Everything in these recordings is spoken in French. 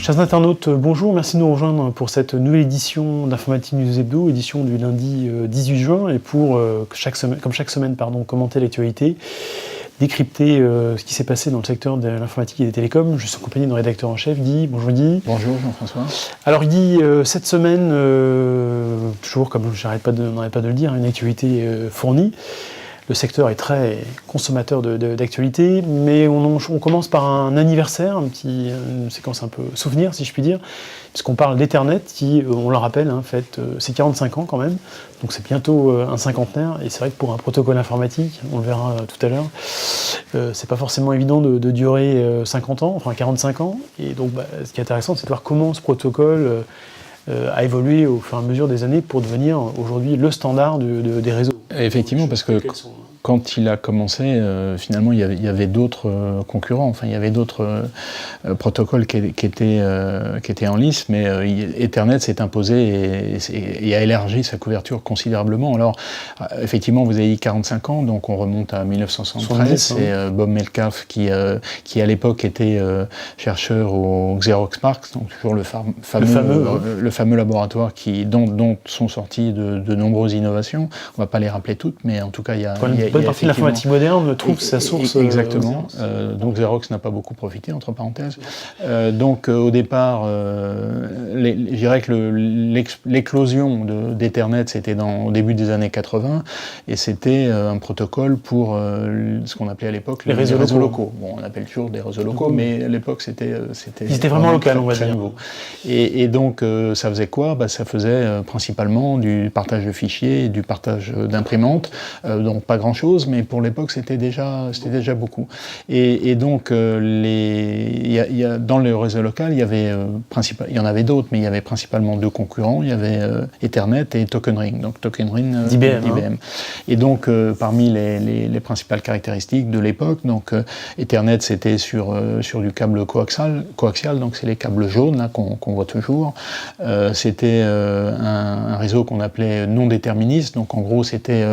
Chers internautes, bonjour, merci de nous rejoindre pour cette nouvelle édition d'Informatique News Hebdo, édition du lundi 18 juin, et pour, comme chaque semaine, commenter l'actualité, décrypter ce qui s'est passé dans le secteur de l'informatique et des télécoms. Je suis en compagnie de rédacteur en chef, Guy. Bonjour Guy. Bonjour Jean-François. Alors Guy, cette semaine, toujours comme je n'arrête pas de le dire, une actualité fournie. Le secteur est très consommateur d'actualité, mais on commence par un anniversaire, une séquence un peu souvenir, si je puis dire, puisqu'on parle d'Ethernet, qui, on le rappelle, fête ses 45 ans quand même, donc c'est bientôt un cinquantenaire, et c'est vrai que pour un protocole informatique, on le verra tout à l'heure, c'est pas forcément évident de durer 50 ans, enfin 45 ans, et donc ce qui est intéressant, c'est de voir comment ce protocole a évolué au fur et à mesure des années pour devenir aujourd'hui le standard des réseaux. Effectivement, parce que quand il a commencé, finalement, il y avait d'autres concurrents, enfin, il y avait d'autres protocoles qui étaient en lice, mais Ethernet s'est imposé et a élargi sa couverture considérablement. Alors, effectivement, vous avez dit 45 ans, donc on remonte à 1973, c'est Bob Metcalfe qui à l'époque était chercheur au Xerox PARC, donc toujours le fameux laboratoire dont sont sorties de nombreuses innovations. On ne va pas les rappeler toutes, mais en tout cas, il y a une bonne partie de l'informatique moderne trouve sa source. Exactement. Donc Xerox n'a pas beaucoup profité, entre parenthèses. Donc au départ, je dirais que l'éclosion d'Ethernet, c'était au début des années 80, et c'était un protocole pour ce qu'on appelait à l'époque les réseaux locaux. Bon, on appelle toujours des réseaux locaux, mais à l'époque, c'était vraiment local, on va dire. Nouveau. Et donc, ça faisait quoi ? Ça faisait principalement du partage de fichiers et du partage d'imprimantes, donc pas grand-chose, mais pour l'époque, c'était déjà beaucoup. Et donc, dans le réseau local, il y en avait d'autres, mais il y avait principalement deux concurrents. Il y avait Ethernet et Token Ring. Donc Token Ring d'IBM. Et donc, parmi les principales caractéristiques de l'époque, donc Ethernet, c'était sur du câble coaxial, donc c'est les câbles jaunes là qu'on voit toujours. C'était un réseau qu'on appelait non déterministe. Donc en gros, c'était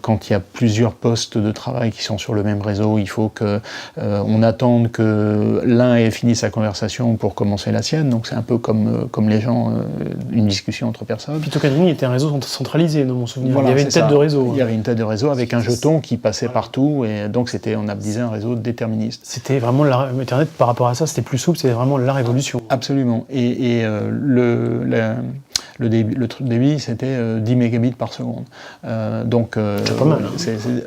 quand il y a plusieurs postes de travail qui sont sur le même réseau, il faut qu'on attende que l'un ait fini sa conversation pour commencer la sienne. Donc c'est un peu comme les gens, une discussion entre personnes. Puis Token Ring était un réseau centralisé, dans mon souvenir. Voilà, il y avait une tête de réseau. Il y avait une tête de réseau avec un jeton qui passait partout, et donc on disait un réseau déterministe. C'était vraiment Internet par rapport à ça, c'était plus souple, c'était vraiment la révolution. Absolument. Et le débit, c'était 10 mégabits par seconde. Donc, c'est pas mal.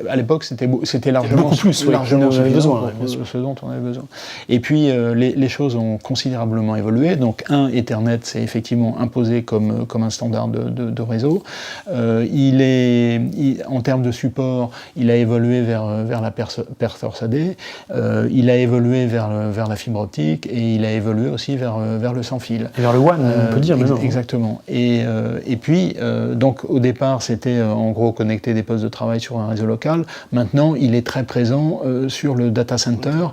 À l'époque, c'était largement beaucoup plus, largement besoin, ce dont on avait besoin. Et puis, les choses ont considérablement évolué. Donc, Ethernet s'est effectivement imposé comme un standard de réseau. En termes de support, il a évolué vers la PerForce AD, il a évolué vers la fibre optique, et il a évolué aussi vers le sans fil. Et vers le WAN, on peut dire maintenant. Exactement. Et puis, donc au départ, c'était en gros connecter des postes de travail sur un réseau local. Maintenant, il est très présent sur le data center,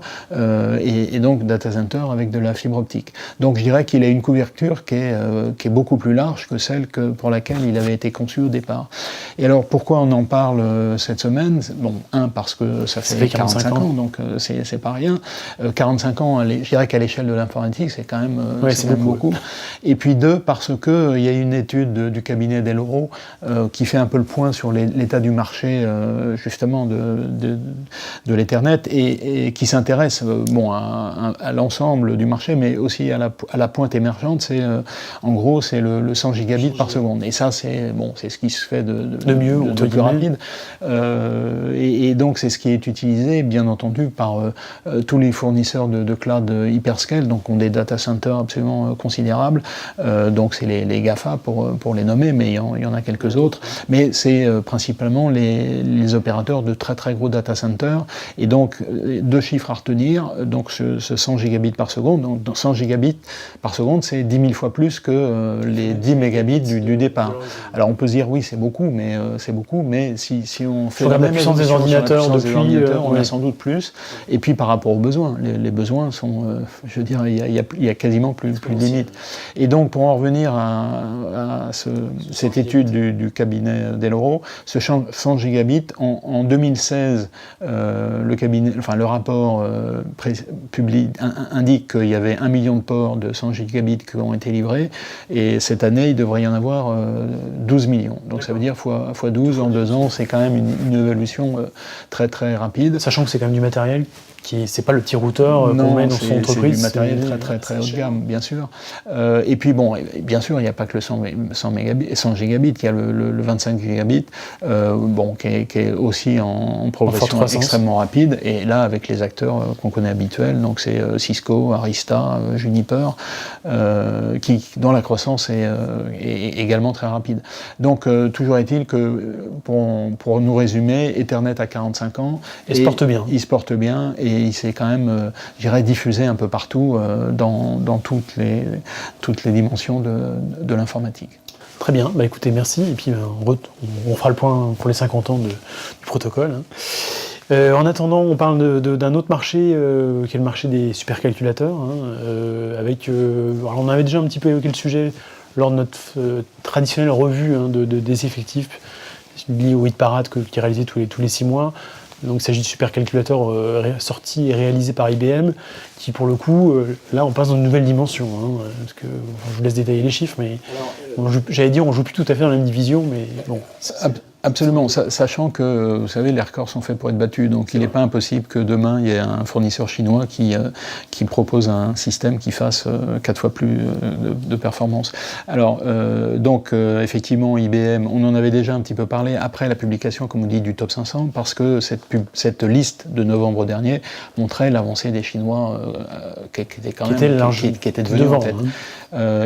et donc data center avec de la fibre optique. Donc je dirais qu'il a une couverture qui est beaucoup plus large que celle pour laquelle il avait été conçu au départ. Et alors, pourquoi on en parle cette semaine ? Bon, parce que ça fait 45 ans, donc c'est pas rien. 45 ans, je dirais qu'à l'échelle de l'informatique, c'est quand même, c'est beaucoup. Et puis parce qu'il y a une étude du cabinet Dell'Oro qui fait un peu le point sur l'état du marché justement de l'Ethernet, et qui s'intéresse à l'ensemble du marché, mais aussi à la pointe émergente. En gros, c'est le 100 gigabits par seconde. Et ça, c'est ce qui se fait de mieux, de plus rapide. Et donc, c'est ce qui est utilisé, bien entendu, par tous les fournisseurs de cloud hyperscale, donc ont des data centers absolument considérables. Donc, c'est les GAFA. GAFA pour les nommer, mais il y en a quelques autres. Mais c'est principalement les opérateurs de très très gros data centers. Et donc, deux chiffres à retenir. Donc, ce 100 gigabits par seconde. Donc, 100 gigabits par seconde, c'est 10 000 fois plus que les 10 mégabits du départ. Alors, on peut se dire, oui, c'est beaucoup, mais si on fait la puissance des ordinateurs depuis, on a sans doute plus. Et puis, par rapport aux besoins, les besoins sont, je veux dire, il y a quasiment plus de limite. Et donc, pour en revenir à cette étude du cabinet Dell'Oro, ce 100 gigabits, en 2016, le rapport indique qu'il y avait 1 million de ports de 100 gigabits qui ont été livrés, et cette année, il devrait y en avoir 12 millions. Donc ça veut dire fois 12 en 2 ans, c'est quand même une évolution très très rapide. Sachant que c'est quand même du matériel c'est pas le petit routeur qu'on met dans son entreprise. C'est du matériel très haut de gamme, bien sûr. Et puis bon, bien sûr, il n'y a pas que le 100 gigabits, il y a le 25 gigabits, qui est aussi en progression extrêmement rapide. Et là, avec les acteurs qu'on connaît habituels, donc c'est Cisco, Arista, Juniper, dont la croissance est également très rapide. Donc toujours est-il que, pour nous résumer, Ethernet a 45 ans. Il se porte bien. Il se porte bien, et il s'est quand même, diffusé un peu partout dans toutes les dimensions de l'informatique. Très bien, écoutez, merci. Et puis on fera le point pour les 50 ans du protocole. En attendant, on parle d'un autre marché qui est le marché des supercalculateurs. Alors on avait déjà un petit peu évoqué le sujet lors de notre traditionnelle revue des effectifs liés au hit parade qui est réalisé tous les 6 mois. Donc il s'agit de supercalculateurs sortis et réalisés par IBM, qui pour le coup, là on passe dans une nouvelle dimension. Parce que, je vous laisse détailler les chiffres, mais j'allais dire on joue plus tout à fait dans la même division, mais bon. Absolument, sachant que, vous savez, les records sont faits pour être battus, donc il n'est pas impossible que demain, il y ait un fournisseur chinois qui propose un système qui fasse 4 fois plus de performance. Alors, effectivement, IBM, on en avait déjà un petit peu parlé après la publication, comme on dit, du Top 500, parce que cette liste de novembre dernier montrait l'avancée des Chinois qui était devenue devant, en tête.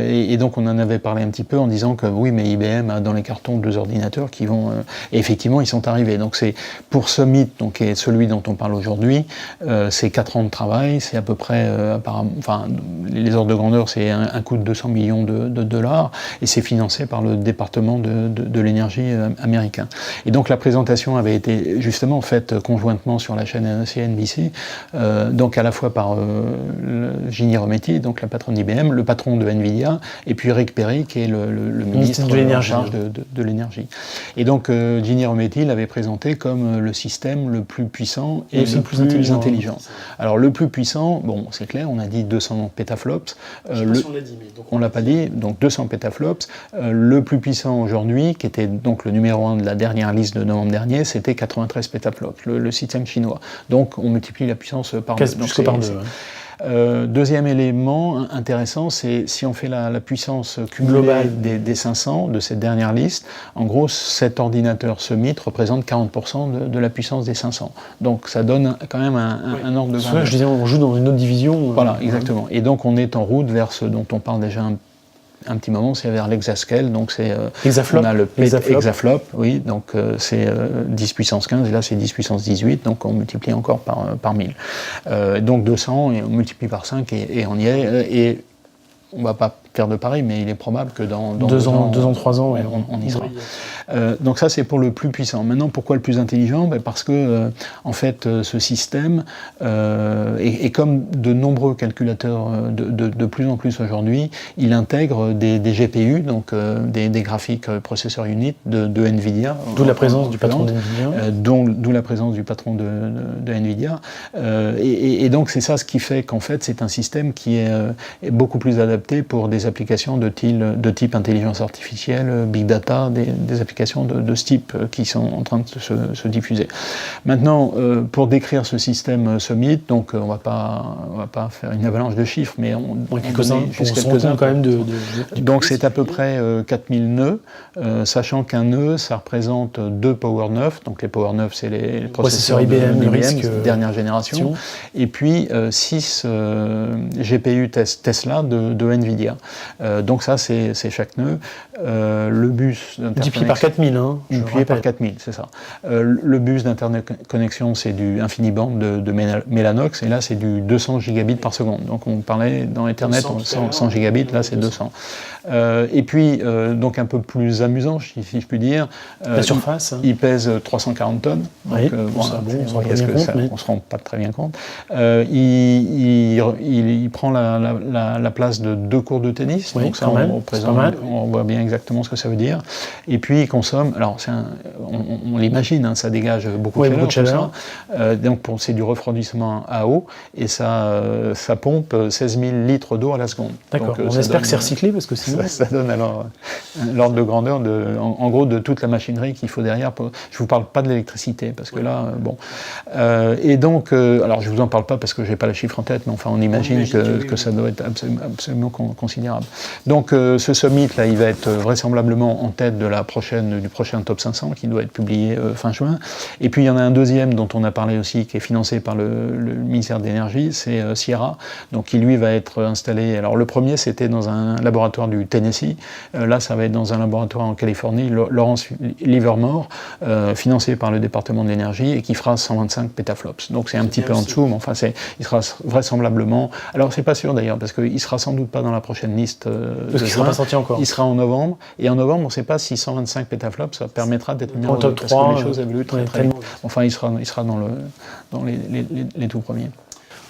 Et donc, on en avait parlé un petit peu en disant que oui, mais IBM a dans les cartons 2 ordinateurs qui vont... et effectivement, ils sont arrivés. Donc, c'est pour ce mythe, qui est celui dont on parle aujourd'hui, c'est 4 ans de travail, c'est à peu près, les ordres de grandeur, c'est un coût de 200 millions de dollars, et c'est financé par le département de l'énergie américain. Et donc, la présentation avait été justement faite conjointement sur la chaîne CNBC, donc à la fois par Ginny Rometty, donc la patronne d'IBM, le patron de NVIDIA, et puis Rick Perry, qui est le ministre de l'énergie, en charge de l'énergie. Et donc, Ginny Rometty l'avait présenté comme le système le plus puissant et le plus intelligent. Alors, le plus puissant, c'est clair, on a dit 200 pétaflops. Je sais pas si on l'a dit, mais on ne l'a pas dit, donc 200 pétaflops. Le plus puissant aujourd'hui, qui était donc le numéro 1 de la dernière liste de novembre dernier, c'était 93 pétaflops, le système chinois. Donc, on multiplie la puissance par 2. Plus que par 2. Deuxième élément intéressant, c'est si on fait la puissance cumulée des 500 de cette dernière liste, en gros, cet ordinateur, ce mythe, représente 40% de la puissance des 500. Donc ça donne quand même un ordre de grandeur. Je disais, on joue dans une autre division. Voilà, exactement. Et donc on est en route vers ce dont on parle déjà un petit moment, c'est vers l'hexascale, donc c'est Hexaflop. On a le hexaflop, oui, donc c'est 10 puissance 15, et là c'est 10 puissance 18, donc on multiplie encore par 1000. Donc 200, et on multiplie par 5, et on y est, et on ne va pas faire de pareil, mais il est probable que dans 2 ans, 3 ans, on y sera. Donc ça, c'est pour le plus puissant. Maintenant, pourquoi le plus intelligent ? Parce que, en fait, ce système, et comme de nombreux calculateurs de plus en plus aujourd'hui, il intègre des GPU, donc des graphiques processor unit de NVIDIA. D'où la présence du patron d'NVIDIA. D'où la présence du patron de NVIDIA. Et donc, c'est ça ce qui fait qu'en fait, c'est un système qui est beaucoup plus adapté pour des applications de type intelligence artificielle, big data, des applications applications de ce type qui sont en train de se diffuser. Maintenant, pour décrire ce système Summit, donc on va pas faire une avalanche de chiffres, mais quelques-uns quand même donc c'est à peu près 4000 nœuds, sachant qu'un nœud, ça représente 2 Power 9, donc les Power 9, c'est les processeurs IBM, dernière génération, et puis 6 GPU Tesla de NVIDIA. Donc ça, c'est chaque nœud. Le bus multiplié par 4000, hein, multiplié par 4000, c'est ça. Le bus d'interconnexion, c'est du InfiniBand de Mellanox, et là, c'est du 200 gigabits par seconde. Donc on parlait dans Ethernet 100 gigabits, là c'est 200. Et puis, donc un peu plus amusant, si je puis dire, la surface, il pèse 340 tonnes. Donc, oui, on se rend pas très bien compte. Il prend la place de 2 cours de tennis, oui, donc ça on voit bien exactement ce que ça veut dire. Et puis il consomme, alors on l'imagine, hein, ça dégage beaucoup de chaleur. Donc c'est du refroidissement à eau, et ça pompe 16 000 litres d'eau à la seconde. D'accord, on espère que c'est recyclé, parce que sinon... Ça donne alors l'ordre de grandeur, en gros, de toute la machinerie qu'il faut derrière. Je ne vous parle pas de l'électricité, parce que là, bon... et donc, alors je ne vous en parle pas parce que je n'ai pas le chiffre en tête, mais enfin on imagine que ça doit être absolument considérable. Donc ce summit, là, il va être vraisemblablement en tête du prochain Top 500 qui doit être publié fin juin. Et puis il y en a un deuxième dont on a parlé aussi, qui est financé par le ministère de l'Énergie, c'est Sierra, donc qui lui va être installé. Alors le premier, c'était dans un laboratoire du Tennessee. Là, ça va être dans un laboratoire en Californie, Lawrence Livermore, financé par le département de l'énergie, et qui fera 125 pétaflops. Donc c'est un petit peu en dessous, mais enfin il sera vraisemblablement... Alors c'est pas sûr d'ailleurs, parce qu'il sera sans doute pas dans la prochaine liste parce qu'il sera pas sorti encore. Il sera en novembre, et en novembre, on ne sait pas si 125 pétaflops, ça permettra d'être mis en top 3, parce que les choses évoluent très vite. Enfin, il sera dans les tout premiers.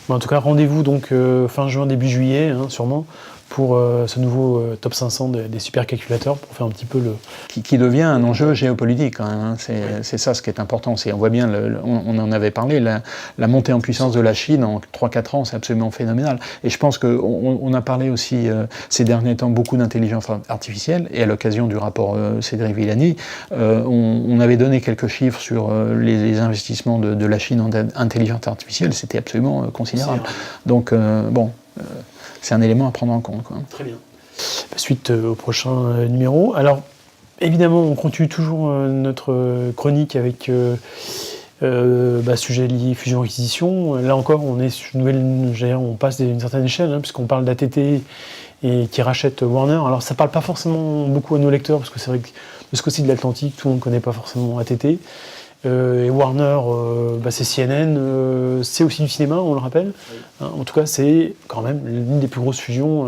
En tout cas, rendez-vous donc fin juin, début juillet, hein, sûrement, pour ce nouveau top 500 des supercalculateurs, pour faire un petit peu le... Qui devient un enjeu géopolitique, quand même, hein. C'est ça ce qui est important. On voit bien, on en avait parlé, la montée en puissance de la Chine en 3-4 ans, c'est absolument phénoménal. Et je pense qu'on a parlé aussi ces derniers temps beaucoup d'intelligence artificielle, et à l'occasion du rapport Cédric Villani, on avait donné quelques chiffres sur les investissements de la Chine en intelligence artificielle, c'était absolument considérable. Donc, bon... c'est un élément à prendre en compte, quoi. Très bien. Suite au prochain numéro. Alors, évidemment, on continue toujours notre chronique avec sujet lié fusion-acquisition. Là encore, on est sur une nouvelle, on passe d'une certaine échelle, hein, puisqu'on parle d'ATT et qui rachète Warner. Alors, ça ne parle pas forcément beaucoup à nos lecteurs, parce que c'est vrai que de ce côté de l'Atlantique, tout le monde ne connaît pas forcément ATT. Et Warner, c'est CNN, c'est aussi du cinéma, on le rappelle. Oui. Hein, en tout cas, c'est quand même l'une des plus grosses fusions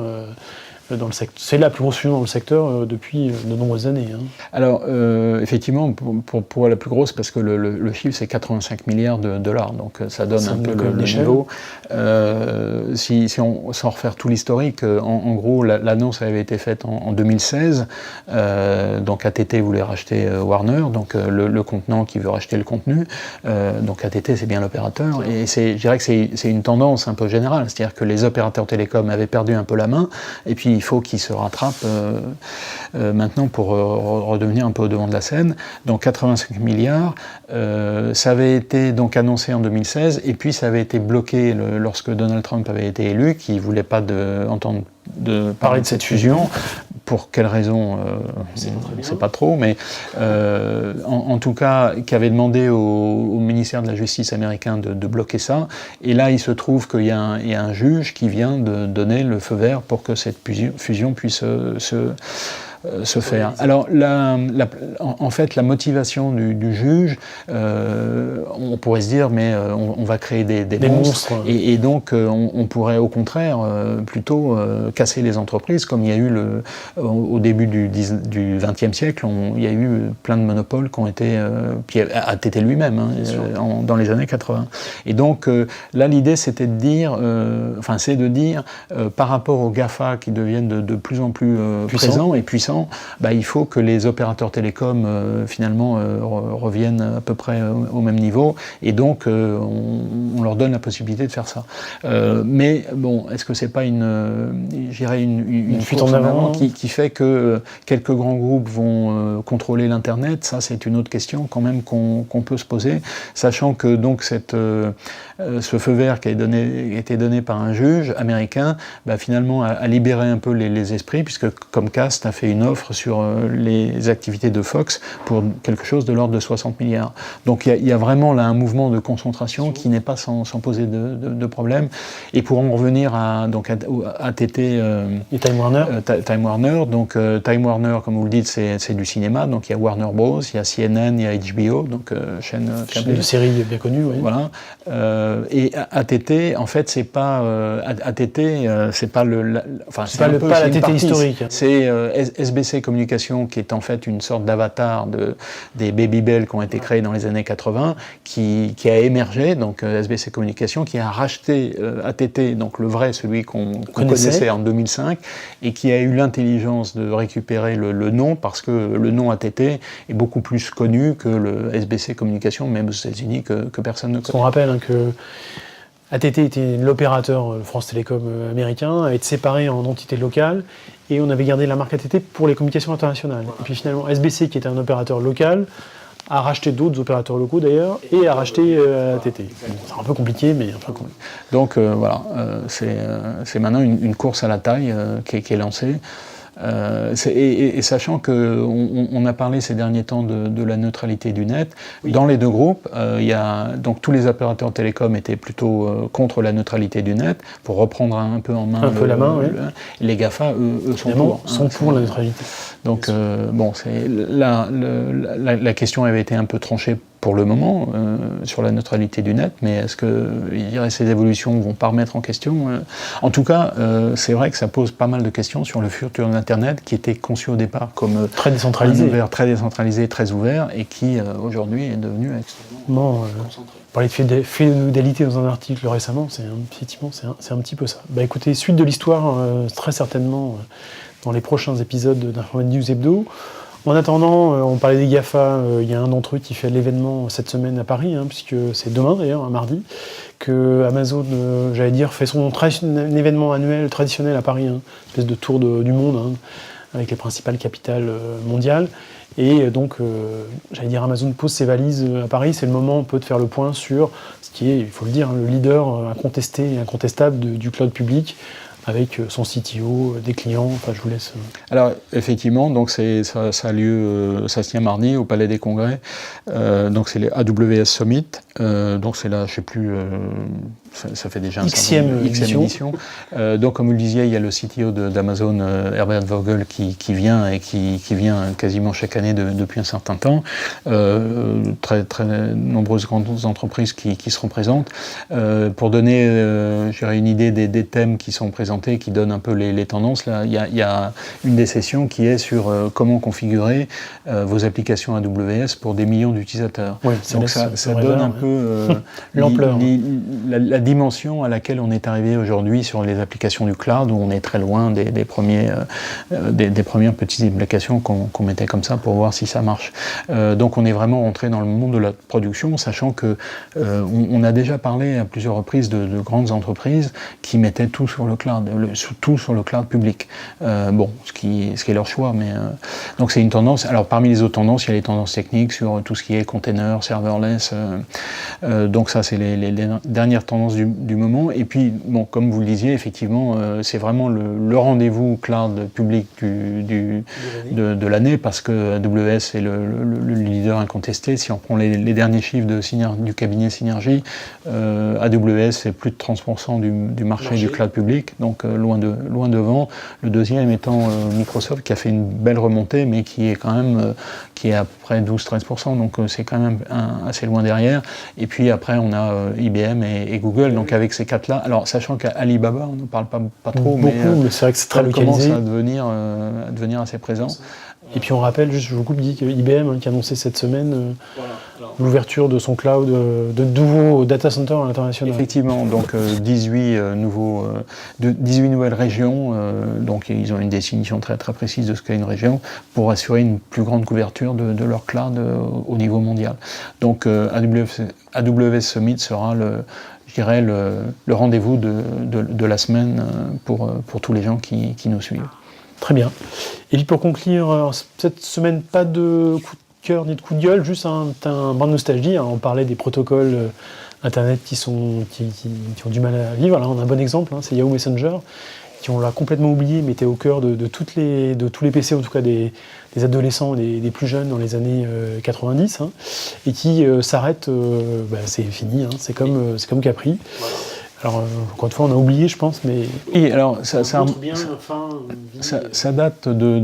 dans le secteur. C'est la plus grosse fusion dans le secteur depuis de nombreuses années. Hein. Alors, effectivement, pour la plus grosse, parce que le chiffre, c'est 85 milliards de dollars, donc ça donne un peu le niveau. Si on s'en refaire tout l'historique, en gros, l'annonce avait été faite en 2016, donc ATT voulait racheter Warner, donc le contenant qui veut racheter le contenu, donc ATT, c'est bien l'opérateur, et je dirais que c'est une tendance un peu générale, c'est-à-dire que les opérateurs télécoms avaient perdu un peu la main, et puis il faut qu'ils se rattrapent maintenant pour redevenir un peu au devant de la scène. Donc 85 milliards, ça avait été donc annoncé en 2016, et puis ça avait été bloqué lorsque Donald Trump avait été élu, qui ne voulait pas entendre parler de cette fusion. Pour quelles raisons, on ne sait pas trop, mais en tout cas, qui avait demandé au ministère de la Justice américain de bloquer ça. Et là, il se trouve qu'il y a un juge qui vient de donner le feu vert pour que cette fusion puisse se faire. Alors, en fait, la motivation du juge, on pourrait se dire, mais on va créer des monstres, et donc on pourrait au contraire plutôt casser les entreprises, comme il y a eu au début du XXe siècle, il y a eu plein de monopoles qui ont été, puis ATT lui-même, hein, dans les années 80. Et donc là, l'idée, c'était de dire, par rapport aux GAFA qui deviennent de plus en plus présents et puissants, intéressant, il faut que les opérateurs télécoms finalement reviennent à peu près au même niveau, et donc on leur donne la possibilité de faire ça. Mais bon, est-ce que c'est pas une fuite en avant qui fait que quelques grands groupes vont contrôler l'Internet? Ça, c'est une autre question quand même qu'on peut se poser, sachant que donc ce feu vert qui a été donné par un juge américain, finalement a libéré un peu les esprits, puisque Comcast a fait une offre sur les activités de Fox pour quelque chose de l'ordre de 60 milliards. Donc il y a vraiment là un mouvement de concentration qui n'est pas sans poser de problème. Et pour en revenir à ATT et Time Warner. Time Warner, donc Time Warner, comme vous le dites, c'est du cinéma, donc il y a Warner Bros, il y a CNN, il y a HBO, donc chaîne de séries bien connues, oui. Voilà. Et ATT, en fait, c'est pas ATT, c'est pas pas l'ATT historique. C'est SBC Communications, qui est en fait une sorte d'avatar des Babybel qui ont été créés dans les années 80, qui a émergé, donc SBC Communications, qui a racheté ATT, donc le vrai, celui qu'on connaissait en 2005, et qui a eu l'intelligence de récupérer le nom, parce que le nom ATT est beaucoup plus connu que le SBC Communications, même aux États-Unis, que personne ne connaît. On rappelle que ATT était l'opérateur France Télécom américain, a été séparé en entités locales, et on avait gardé la marque ATT pour les communications internationales. Et puis finalement, SBC, qui était un opérateur local, a racheté d'autres opérateurs locaux d'ailleurs, et a racheté ATT. Bon, c'est un peu compliqué, mais enfin cool. Donc voilà, c'est maintenant une course à la taille qui est lancée. Et sachant qu'on a parlé ces derniers temps de la neutralité du net, dans les deux groupes, donc tous les opérateurs télécoms étaient plutôt contre la neutralité du net, pour reprendre un peu en main la main, oui. Les GAFA, eux sont pour la neutralité. Donc la question avait été un peu tranchée pour le moment sur la neutralité du net, mais est-ce que ces évolutions ne vont pas remettre en question En tout cas, c'est vrai que ça pose pas mal de questions sur le futur de l'Internet, qui était conçu au départ comme très décentralisé, très ouvert, et qui aujourd'hui est devenu extrêmement concentré. On parlait de féodalité dans un article récemment, effectivement c'est un petit peu ça. Écoutez, suite de l'histoire, très certainement dans les prochains épisodes d'Informate News Hebdo. En attendant, on parlait des GAFA, il y a un d'entre eux qui fait l'événement cette semaine à Paris, puisque c'est demain d'ailleurs, un mardi, que Amazon, fait son événement annuel traditionnel à Paris, une espèce de tour du monde, avec les principales capitales mondiales. Et donc, Amazon pose ses valises à Paris, c'est le moment un peu de faire le point sur ce qui est, il faut le dire, le leader incontesté et incontestable du cloud public, avec son CTO, des clients, je vous laisse... Alors, effectivement, donc ça a lieu, ça se tient mardi au Palais des Congrès, donc c'est les AWS Summit, donc c'est là, je ne sais plus, ça fait déjà un Xème édition. Donc, comme vous le disiez, il y a le CTO d'Amazon, Herbert Vogel, qui vient, et qui vient quasiment chaque année depuis un certain temps, très, très nombreuses grandes entreprises qui seront présentes. Pour donner une idée des thèmes qui sont présentés, qui donne un peu les tendances. Là, il y a une des sessions qui est sur comment configurer vos applications AWS pour des millions d'utilisateurs. Oui, donc ça donne un peu l'ampleur, la dimension à laquelle on est arrivé aujourd'hui sur les applications du cloud, où on est très loin des premières petites applications qu'on mettait comme ça pour voir si ça marche. Donc on est vraiment rentré dans le monde de la production, sachant que on a déjà parlé à plusieurs reprises de grandes entreprises qui mettaient tout sur le cloud. Tout sur le cloud public. Ce qui est leur choix, mais donc c'est une tendance. Alors parmi les autres tendances, il y a les tendances techniques sur tout ce qui est container, serverless. Donc ça, c'est les dernières tendances du moment. Et puis, comme vous le disiez, effectivement, c'est vraiment le rendez-vous cloud public de l'année, parce que AWS est le leader incontesté. Si on prend les derniers chiffres du cabinet Synergy, AWS c'est plus de 30% du marché du cloud public. Donc loin devant. Le deuxième étant Microsoft, qui a fait une belle remontée, mais qui est quand même qui est à près 12-13%, donc c'est quand même assez loin derrière. Et puis après, on a IBM et Google, donc avec ces quatre-là. Alors, sachant qu'Alibaba, on ne parle pas trop, beaucoup, mais c'est vrai que c'est très localisé. Commence à devenir assez présent. Et puis on rappelle, juste je vous coupe, dit que IBM qui a annoncé cette semaine l'ouverture de son cloud de nouveaux data centers à l'international. Effectivement, donc 18 nouvelles régions, donc ils ont une définition très très précise de ce qu'est une région pour assurer une plus grande couverture de leur cloud au niveau mondial. Donc AWS Summit sera je dirais le rendez-vous de la semaine pour tous les gens qui nous suivent. Très bien. Et puis pour conclure, cette semaine, pas de coup de cœur ni de coup de gueule, juste un brin de nostalgie. On parlait des protocoles Internet qui ont du mal à vivre. Là, on a un bon exemple, c'est Yahoo Messenger, qui on l'a complètement oublié, mais était au cœur de tous les PC, en tout cas des adolescents, des plus jeunes dans les années 90, et qui s'arrête, c'est fini, c'est comme Capri. Voilà. Alors, encore une fois, on a oublié, je pense, mais... Et alors, ça date de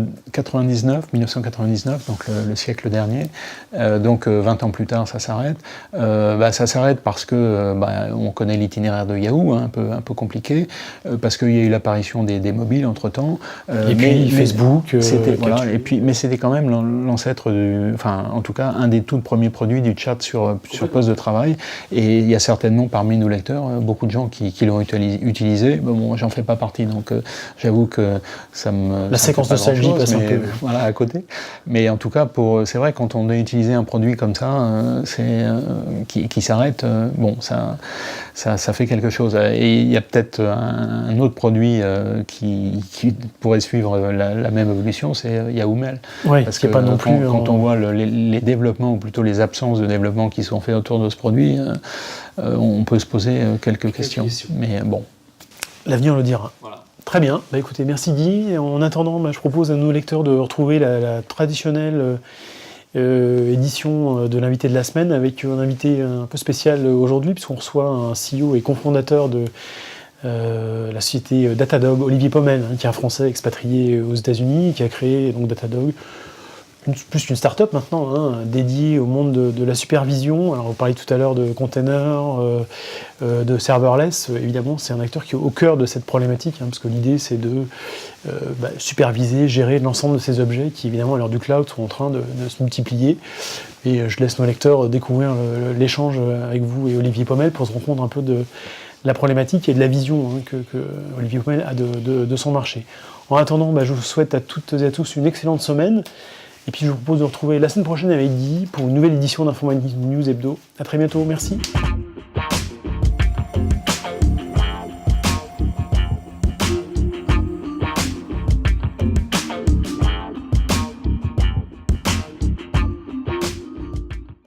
1999, donc le siècle dernier. Donc, 20 ans plus tard, ça s'arrête. Ça s'arrête parce que on connaît l'itinéraire de Yahoo, un peu compliqué, parce qu'il y a eu l'apparition des mobiles entre-temps. Et puis Facebook... mais c'était quand même l'ancêtre en tout cas, un des tout premiers produits du chat sur poste de travail. Et il y a certainement, parmi nos lecteurs, beaucoup de gens qui l'ont utilisé. Bon, j'en fais pas partie, donc j'avoue que ça me... La séquence nostalgie passe un peu. Voilà, à côté. Mais en tout cas, c'est vrai, quand on doit utiliser un produit comme ça, qui s'arrête, ça fait quelque chose. Et il y a peut-être un autre produit qui pourrait suivre la même évolution, c'est Yahoo Mail. Oui, parce que pas non plus quand on voit les développements, ou plutôt les absences de développement qui sont faits autour de ce produit, on peut se poser quelques questions. Mais bon. L'avenir le dira. Voilà. Très bien. Écoutez, merci Guy. En attendant, je propose à nos lecteurs de retrouver la traditionnelle édition de l'invité de la semaine avec un invité un peu spécial aujourd'hui, puisqu'on reçoit un CEO et cofondateur de la société Datadog, Olivier Pommel, qui est un Français expatrié aux États-Unis, qui a créé donc Datadog, plus qu'une start-up maintenant, dédiée au monde de la supervision. Alors on parlait tout à l'heure de containers, de serverless. Évidemment, c'est un acteur qui est au cœur de cette problématique, parce que l'idée c'est de superviser, gérer l'ensemble de ces objets qui, évidemment, à l'heure du cloud, sont en train de se multiplier. Et je laisse nos lecteurs découvrir l'échange avec vous et Olivier Pommel pour se rendre compte un peu de la problématique et de la vision que Olivier Pommel a de son marché. En attendant, je vous souhaite à toutes et à tous une excellente semaine. Et puis je vous propose de retrouver la semaine prochaine avec Guy pour une nouvelle édition d'Information News Hebdo. A très bientôt, merci.